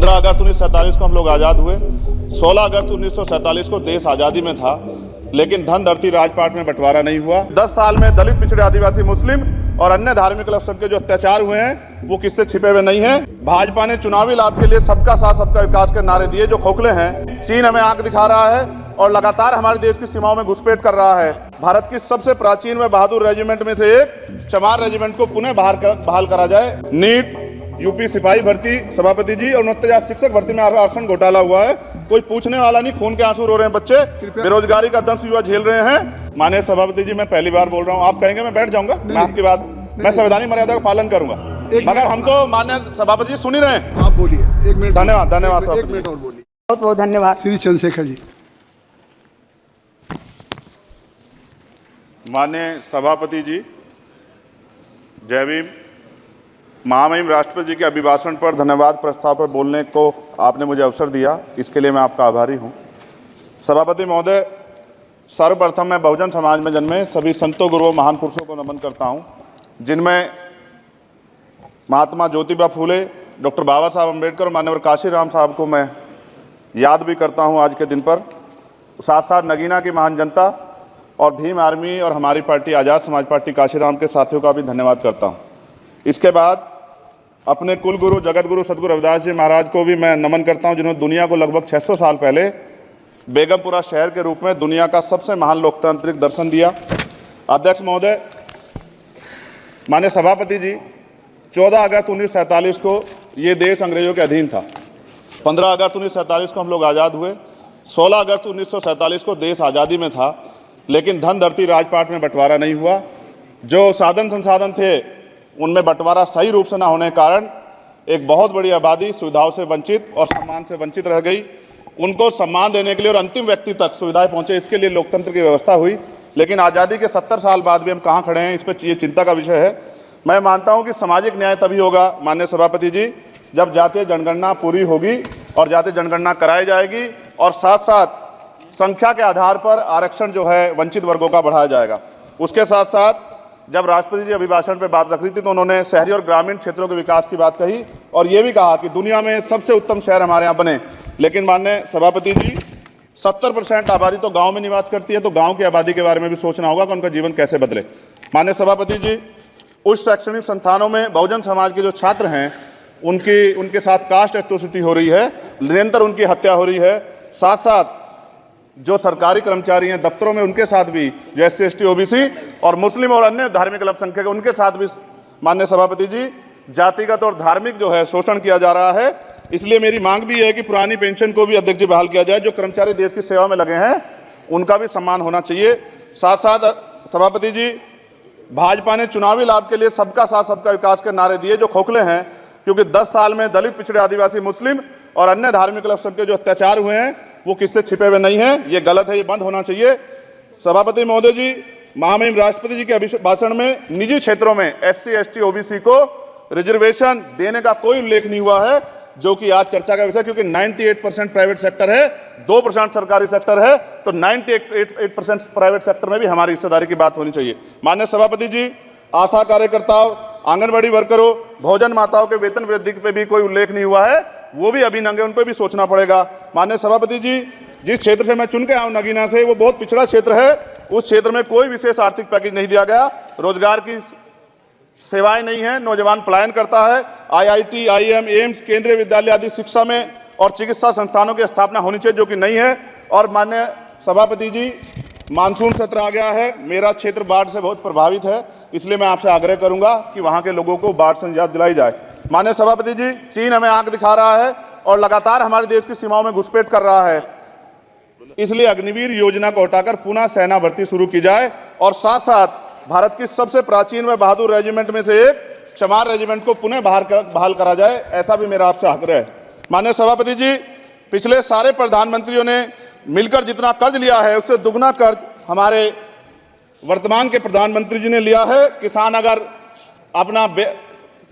15 अगस्त 1947 को हम लोग आज़ाद हुए। 16 अगस्त 1947 को देश आज़ादी में था, लेकिन धन धरती राजपाट में बंटवारा नहीं हुआ। 10 साल में दलित, पिछड़े, आदिवासी, मुस्लिम और अन्य धार्मिक अल्पसंख्यक के जो अत्याचार हुए हैं वो किससे छिपे हुए नहीं हैं। भाजपा ने चुनावी लाभ के लिए सबका साथ सबका विकास के नारे दिए जो खोखले हैं। चीन हमें आंख दिखा रहा है और लगातार हमारे देश की सीमाओं में घुसपैठ कर रहा है। भारत की सबसे प्राचीन व बहादुर रेजिमेंट में से एक चमार रेजिमेंट को पुनः बहाल करा जाए। नीट, यूपी सिपाही भर्ती सभापति जी और 29,000 शिक्षक भर्ती में आरक्षण घोटाला हुआ है, कोई पूछने वाला नहीं। खून के आंसू रो रहे हैं बच्चे, बेरोजगारी का दंश युवा झेल रहे हैं। माननीय सभापति जी, मैं पहली बार बोल रहा हूँ, आप कहेंगे मैं बैठ जाऊंगा, मैं आपकी बात, मैं संवैधानिक मर्यादा का पालन करूंगा, मगर हम तो माननीय सभापति जी सुन ही रहे हैं। आप बोलिए, 1 मिनट। धन्यवाद, धन्यवाद। 1 मिनट और बोलिए। बहुत बहुत धन्यवाद। श्री चंद्रशेखर जी। माननीय सभापति जी, जय भीम। महामहिम राष्ट्रपति जी के अभिभाषण पर धन्यवाद प्रस्ताव पर बोलने को आपने मुझे अवसर दिया, इसके लिए मैं आपका आभारी हूं। सभापति महोदय, सर्वप्रथम मैं बहुजन समाज में जन्मे सभी संतों, गुरुओं, महान पुरुषों को नमन करता हूं, जिनमें महात्मा ज्योतिबा फूले, डॉक्टर बाबा साहब अम्बेडकर और मान्यवर काशीराम साहब को मैं याद भी करता हूं आज के दिन पर। साथ साथ नगीना की महान जनता और भीम आर्मी और हमारी पार्टी आज़ाद समाज पार्टी काशीराम के साथियों का भी धन्यवाद करता हूं। इसके बाद अपने कुल गुरु जगत गुरु सदगुरु रविदास जी महाराज को भी मैं नमन करता हूं, जिन्होंने दुनिया को लगभग 600 साल पहले बेगमपुरा शहर के रूप में दुनिया का सबसे महान लोकतांत्रिक दर्शन दिया। अध्यक्ष महोदय, माननीय सभापति जी, 14 अगस्त 1947 को ये देश अंग्रेजों के अधीन था। 15 अगस्त 1947 को हम लोग आज़ाद हुए। 16 अगस्त 1947 को देश आज़ादी में था, लेकिन धन धरती राजपाट में बंटवारा नहीं हुआ। जो साधन संसाधन थे उनमें बंटवारा सही रूप से न होने के कारण एक बहुत बड़ी आबादी सुविधाओं से वंचित और सम्मान से वंचित रह गई। उनको सम्मान देने के लिए और अंतिम व्यक्ति तक सुविधाएं पहुंचे, इसके लिए लोकतंत्र की व्यवस्था हुई। लेकिन आज़ादी के 70 साल बाद भी हम कहाँ खड़े हैं, इस पर ये चिंता का विषय है। मैं मानता हूं कि सामाजिक न्याय तभी होगा माननीय सभापति जी, जब जातीय जनगणना पूरी होगी और जातीय जनगणना कराई जाएगी और साथ साथ संख्या के आधार पर आरक्षण जो है वंचित वर्गों का बढ़ाया जाएगा। उसके साथ साथ जब राष्ट्रपति जी अभिभाषण पर बात रख रही थी तो उन्होंने शहरी और ग्रामीण क्षेत्रों के विकास की बात कही और ये भी कहा कि दुनिया में सबसे उत्तम शहर हमारे यहाँ बने। लेकिन माननीय सभापति जी, 70% आबादी तो गांव में निवास करती है, तो गांव की आबादी के बारे में भी सोचना होगा कि उनका जीवन कैसे बदले। माननीय सभापति जी, उच्च शैक्षणिक संस्थानों में बहुजन समाज के जो छात्र हैं उनके साथ कास्ट एट्रोसिटी हो रही है, निरंतर उनकी हत्या हो रही है। साथ साथ जो सरकारी कर्मचारी हैं दफ्तरों में, उनके साथ भी जो SC ST OBC और मुस्लिम और अन्य धार्मिक अल्पसंख्यक उनके साथ भी माननीय सभापति जी जातिगत और धार्मिक जो है शोषण किया जा रहा है। इसलिए मेरी मांग भी है कि पुरानी पेंशन को भी अध्यक्ष जी बहाल किया जाए। जो कर्मचारी देश की सेवा में लगे हैं उनका भी सम्मान होना चाहिए। साथ साथ सभापति जी, भाजपा ने चुनावी लाभ के लिए सबका साथ सबका विकास के नारे दिए जो खोखले हैं, क्योंकि 10 साल में दलित, पिछड़े, आदिवासी, मुस्लिम और अन्य धार्मिक अल्पसंख्यक के जो अत्याचार हुए हैं वो किससे छिपे हुए नहीं हैं। ये गलत है, ये बंद होना चाहिए। सभापति महोदय जी, महामहिम राष्ट्रपति जी के अभिभाषण में निजी क्षेत्रों में SC ST OBC को रिजर्वेशन देने का कोई उल्लेख नहीं हुआ है, जो कि आज चर्चा का विषय, क्योंकि 98% प्राइवेट सेक्टर है, 2% सरकारी सेक्टर है, तो 98% प्राइवेट सेक्टर में भी हमारी हिस्सेदारी की बात होनी चाहिए। माननीय सभापति जी, आशा कार्यकर्ताओं, आंगनबाड़ी वर्करों, भोजन माताओं के वेतन वृद्धि पे भी कोई उल्लेख नहीं हुआ है, वो भी अभी नंगे, उन पर भी सोचना पड़ेगा। माननीय सभापति जी, जिस क्षेत्र से मैं चुन के आया हूं नगीना से, वो बहुत पिछड़ा क्षेत्र है। उस क्षेत्र में कोई विशेष आर्थिक पैकेज नहीं दिया गया, रोजगार की सेवाएं नहीं है, नौजवान पलायन करता है। IIT, IIM, एम्स, केंद्रीय विद्यालय आदि शिक्षा में और चिकित्सा संस्थानों की स्थापना होनी चाहिए, जो कि नहीं है। और माननीय सभापति जी, मानसून सत्र आ गया है, मेरा क्षेत्र बाढ़ से बहुत प्रभावित है, इसलिए मैं आपसे आग्रह करूंगा कि वहां के लोगों को बाढ़ से निजात दिलाई जाए। माननीय सभापति जी, चीन हमें आंख दिखा रहा है और लगातार हमारे देश की सीमाओं में घुसपैठ कर रहा है, इसलिए अग्निवीर योजना को हटाकर पुनः सेना भर्ती शुरू की जाए और साथ साथ भारत की सबसे प्राचीन व बहादुर रेजिमेंट में से एक चमार रेजिमेंट को पुनः बहाल करा जाए, ऐसा भी मेरा आपसे आग्रह है। माननीय सभापति जी, पिछले सारे प्रधानमंत्रियों ने मिलकर जितना कर्ज लिया है उससे दुगना कर्ज हमारे वर्तमान के प्रधानमंत्री जी ने लिया है। किसान अगर अपना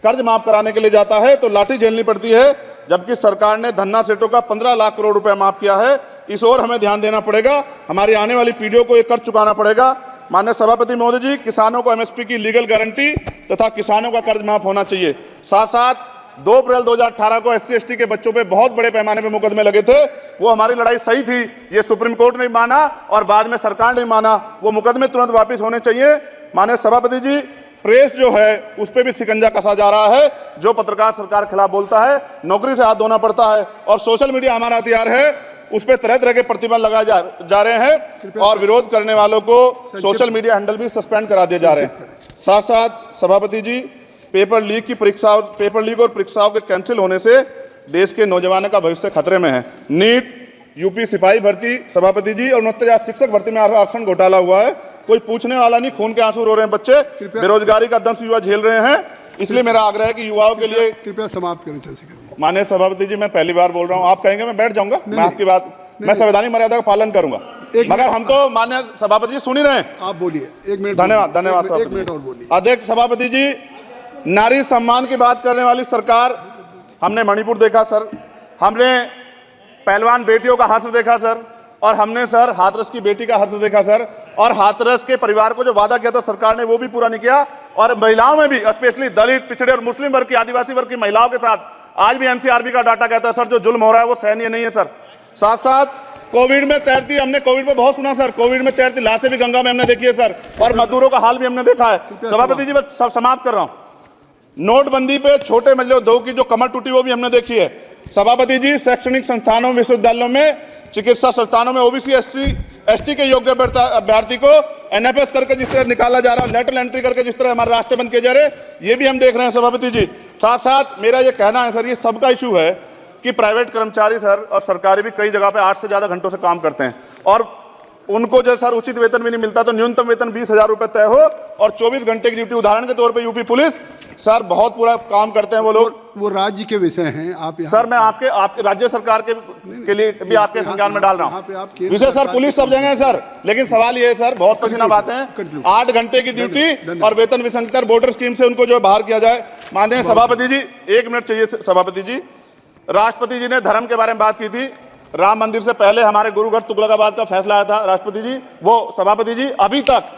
कर्ज माफ कराने के लिए जाता है तो लाठी झेलनी पड़ती है, जबकि सरकार ने धन्ना सेठों का 15 लाख करोड़ रुपए माफ किया है। इस ओर हमें ध्यान देना पड़ेगा, हमारी आने वाली पीढ़ियों को ये कर्ज चुकाना पड़ेगा। माननीय सभापति महोदय जी, किसानों को MSP की लीगल गारंटी तथा किसानों का कर्ज माफ होना चाहिए। साथ साथ 2 अप्रैल 2018 को SC ST के बच्चों पे बहुत बड़े पैमाने पे मुकदमे लगे थे। वो हमारी लड़ाई सही थी, ये सुप्रीम कोर्ट ने माना और बाद में सरकार ने माना। वो मुकदमे तुरंत वापस होने चाहिए। माननीय सभापति जी, प्रेस जो है उस पर भी शिकंजा कसा जा रहा है। जो पत्रकार सरकार के खिलाफ बोलता है, नौकरी से हाथ धोना पड़ता है। और सोशल मीडिया हमारा हथियार है, उस पर तरह तरह के प्रतिबंध लगाए जा रहे हैं और विरोध करने वालों को सोशल मीडिया हैंडल भी सस्पेंड करा दिए जा रहे हैं। साथ साथ सभापति जी, पेपर लीक और परीक्षाओं के कैंसिल होने से देश के नौजवानों का भविष्य खतरे में है। नीट, यूपी सिपाही भर्ती सभापति जी और 69,000 शिक्षक भर्ती में आरक्षण घोटाला हुआ है। कोई पूछने वाला नहीं, खून के आंसू रो रहे हैं बच्चे, बेरोजगारी का दंश युवा झेल रहे हैं। इसलिए मेरा आग्रह है कि युवाओं के लिए कृपया समाप्त करें चंद्रशेखर। माननीय सभापति जी, मैं पहली बार बोल रहा हूं, आप कहेंगे मैं बैठ जाऊंगा, मैं आपकी बात, मैं संवैधानिक मर्यादा का पालन करूंगा, मगर हम तो माननीय सभापति जी सुन ही रहे हैं। आप बोलिए, 1 मिनट। धन्यवाद, धन्यवाद। 1 मिनट और बोलिए। अध्यक्ष सभापति जी, नारी सम्मान की बात करने वाली सरकार, हमने मणिपुर देखा सर, हमने पहलवान बेटियों का हर्ष देखा सर, और हमने सर हाथरस की बेटी का हर्ष देखा सर, और हाथरस के परिवार को जो वादा किया था सरकार ने वो भी पूरा नहीं किया। और महिलाओं में भी, स्पेशली दलित, पिछड़े और मुस्लिम वर्ग की, आदिवासी वर्ग की महिलाओं के साथ आज भी NCRB का डाटा कहता है सर, जो जुल्म हो रहा है वो सहनीय नहीं है सर। साथ साथ कोविड में तैरती, हमने कोविड में बहुत सुना सर, कोविड में तैरती लाशें भी गंगा में हमने देखी है सर, और मजदूरों का हाल भी हमने देखा है। सभापति जी, मैं सब समाप्त कर रहा हूं। नोटबंदी पे छोटे मजले उद्योग की जो कमर टूटी वो भी हमने देखी है। सभापति जी, शैक्षणिक संस्थानों, विश्वविद्यालयों में, चिकित्सा संस्थानों में OBC ST के योग्य अभ्यर्थी को NFS करके जिस तरह निकाला जा रहा है, लेटरल एंट्री करके जिस तरह हमारे रास्ते बंद किए जा रहे हैं, ये भी हम देख रहे हैं सभापति जी। साथ साथ मेरा ये कहना है सर, ये सबका इशू है कि प्राइवेट कर्मचारी सर और सरकारी भी कई जगह पे 8 से ज्यादा घंटों से काम करते हैं, और उनको जो सर उचित वेतन भी नहीं मिलता। तो न्यूनतम वेतन 20,000 रुपए तय हो और 24 घंटे की ड्यूटी। उदाहरण के तौर पे यूपी पुलिस सर बहुत पूरा काम करते हैं वो लोग। वो राज्य के विषय हैं, आप सर मैं आपके राज्य सरकार के लिए भी आपके संज्ञान में डाल रहा हूँ विषय सर। पुलिस सब जगह है सर, लेकिन सवाल ये है सर, बहुत पसीना बातें हैं, 8 घंटे की ड्यूटी और वेतन विसंगति, वोटर स्कीम से उनको जो बाहर किया जाए। माननीय सभापति जी, 1 मिनट चाहिए सभापति जी। राष्ट्रपति जी ने धर्म के बारे में बात की थी। राम मंदिर से पहले हमारे गुरुगढ़ तुगलकाबाद का फैसला आया था राष्ट्रपति जी, वो सभापति जी अभी तक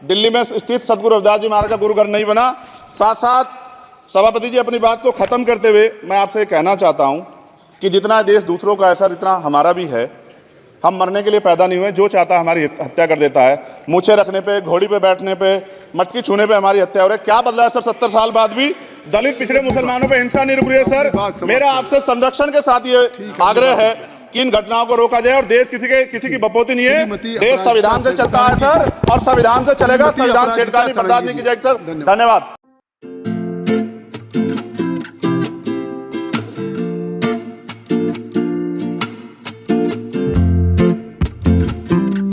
दिल्ली में स्थित सदगुरु रविदास जी महाराज का गुरुगढ़ नहीं बना। साथ साथ सभापति जी, अपनी बात को खत्म करते हुए मैं आपसे कहना चाहता हूं कि जितना देश दूसरों का है सर, इतना हमारा भी है। हम मरने के लिए पैदा नहीं हुए, जो चाहता है हमारी हत्या कर देता है। मूछे रखने पे, घोड़ी पे बैठने पे, मटकी छूने पे हमारी हत्या हो रही है। क्या बदला है सर 70 साल बाद भी? दलित, पिछड़े, मुसलमानों पे हिंसा नहीं रुक रही है सर। मेरा आपसे संरक्षण के साथ ये आग्रह है कि इन घटनाओं को रोका जाए, और देश किसी की बपोती नहीं है, देश संविधान से चलता है सर, और संविधान से चलेगा। संविधान छेड़खानी बर्दाश्त नहीं की जाएगी सर। धन्यवाद।